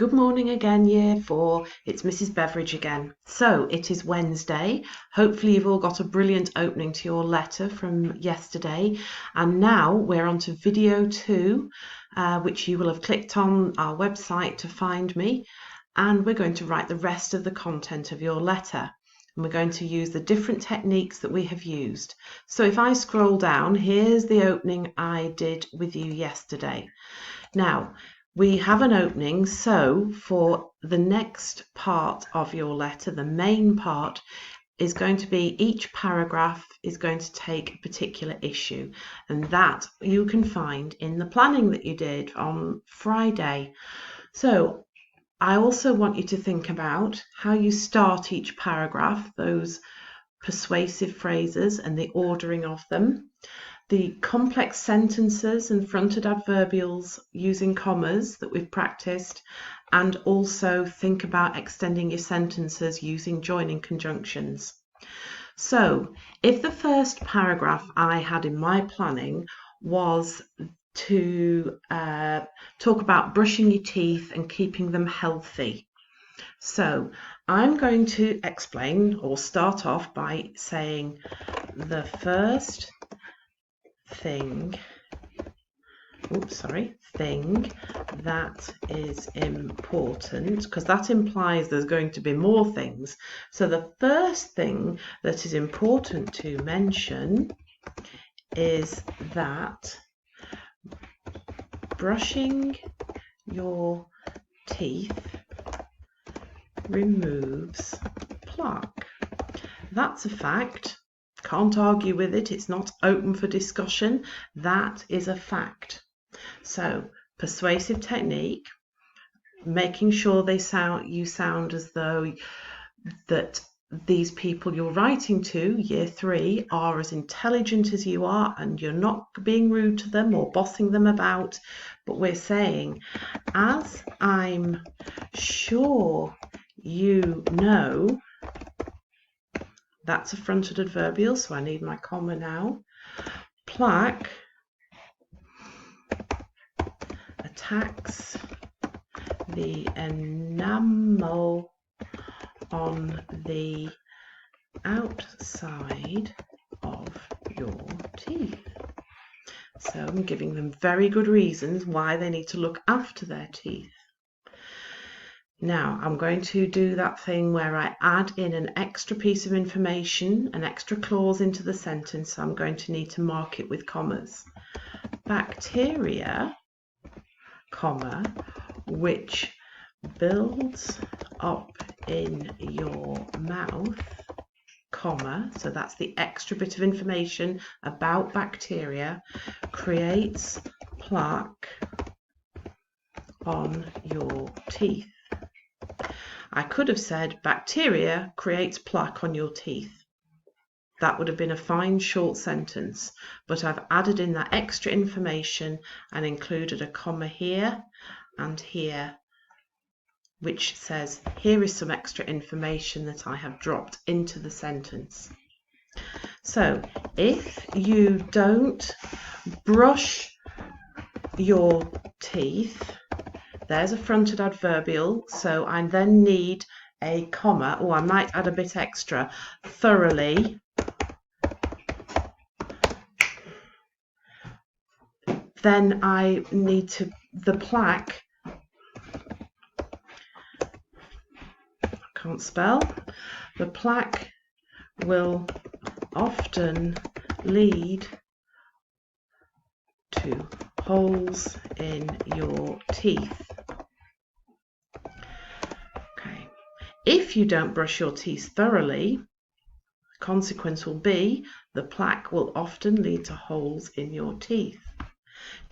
Good morning again, Year 4. It's Mrs. Beveridge again. So it is Wednesday. Hopefully you've all got a brilliant opening to your letter from yesterday. And now we're on to video 2, which you will have clicked on our website to find me. And we're going to write the rest of the content of your letter. And we're going to use the different techniques that we have used. So if I scroll down, here's the opening I did with you yesterday. Now, we have an opening, so for the next part of your letter, the main part is going to be each paragraph is going to take a particular issue, and that you can find in the planning that you did on Friday. So I also want you to think about how you start each paragraph, those persuasive phrases and the ordering of them. The complex sentences and fronted adverbials using commas that we've practiced, and also think about extending your sentences using joining conjunctions. So if the first paragraph I had in my planning was to talk about brushing your teeth and keeping them healthy. So I'm going to explain or start off by saying the first thing that is important, because that implies there's going to be more things. So the first thing that is important to mention is that brushing your teeth removes plaque. That's a fact. Can't argue with it. It's not open for discussion. That is a fact. So persuasive technique, making sure you sound as though that these people you're writing to, Year 3, are as intelligent as you are, and you're not being rude to them or bossing them about, but we're saying, as I'm sure you know. That's a fronted adverbial, so I need my comma now. Plaque attacks the enamel on the outside of your teeth. So I'm giving them very good reasons why they need to look after their teeth. Now I'm going to do that thing where I add in an extra piece of information, an extra clause into the sentence. So I'm going to need to mark it with commas. Bacteria, comma, which builds up in your mouth, comma, so that's the extra bit of information about bacteria, creates plaque on your teeth. I could have said bacteria creates plaque on your teeth. That would have been a fine short sentence, but I've added in that extra information and included a comma here and here, which says here is some extra information that I have dropped into the sentence. So if you don't brush your teeth, there's a fronted adverbial, so I then need a comma, or I might add a bit extra, thoroughly. Then I need the plaque, I can't spell, the plaque will often lead to holes in your teeth. Okay. If you don't brush your teeth thoroughly, the consequence will be the plaque will often lead to holes in your teeth.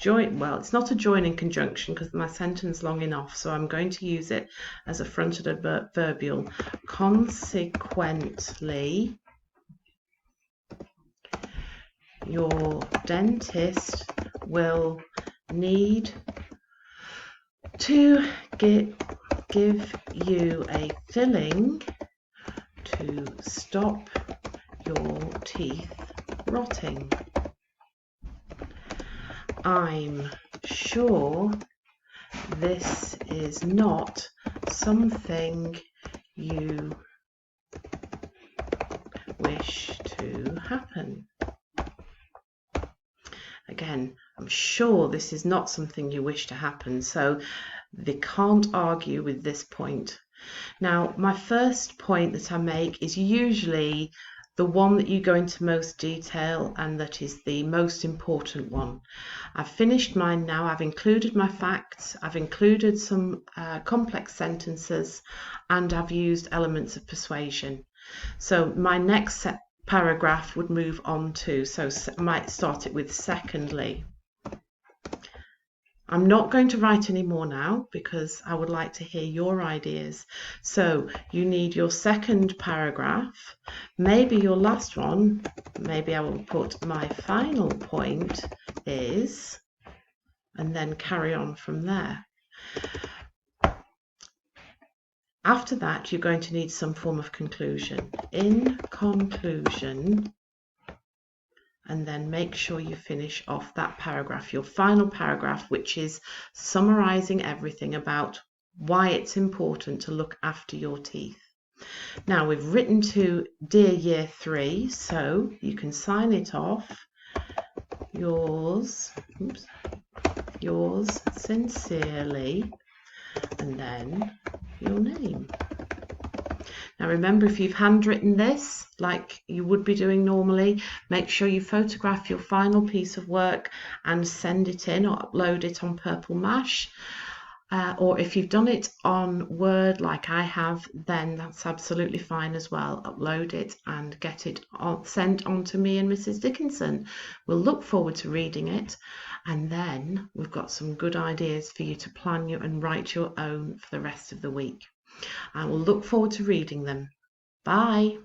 Well, it's not a joining conjunction because my sentence is long enough, so I'm going to use it as a fronted adverbial. Consequently, your dentist will need to give you a filling to stop your teeth rotting. I'm sure this is not something you wish to happen. Again, I'm sure this is not something you wish to happen, so they can't argue with this point. Now, my first point that I make is usually the one that you go into most detail and that is the most important one. I've finished mine now. I've included my facts, I've included some complex sentences, and I've used elements of persuasion. So my next paragraph would move on to, so I might start it with secondly. I'm not going to write any more now because I would like to hear your ideas. So you need your second paragraph, maybe your last one, maybe I will put my final point is, and then carry on from there. After that, you're going to need some form of conclusion. In conclusion, and then make sure you finish off that paragraph, your final paragraph, which is summarizing everything about why it's important to look after your teeth. Now we've written to Dear Year 3, so you can sign it off. Yours sincerely, and then your name. Now remember, if you've handwritten this like you would be doing normally, make sure you photograph your final piece of work and send it in or upload it on Purple Mash. Or if you've done it on Word like I have, then that's absolutely fine as well. Upload it and get it sent on to me and Mrs. Dickinson. We'll look forward to reading it, and then we've got some good ideas for you to plan and write your own for the rest of the week. I will look forward to reading them. Bye.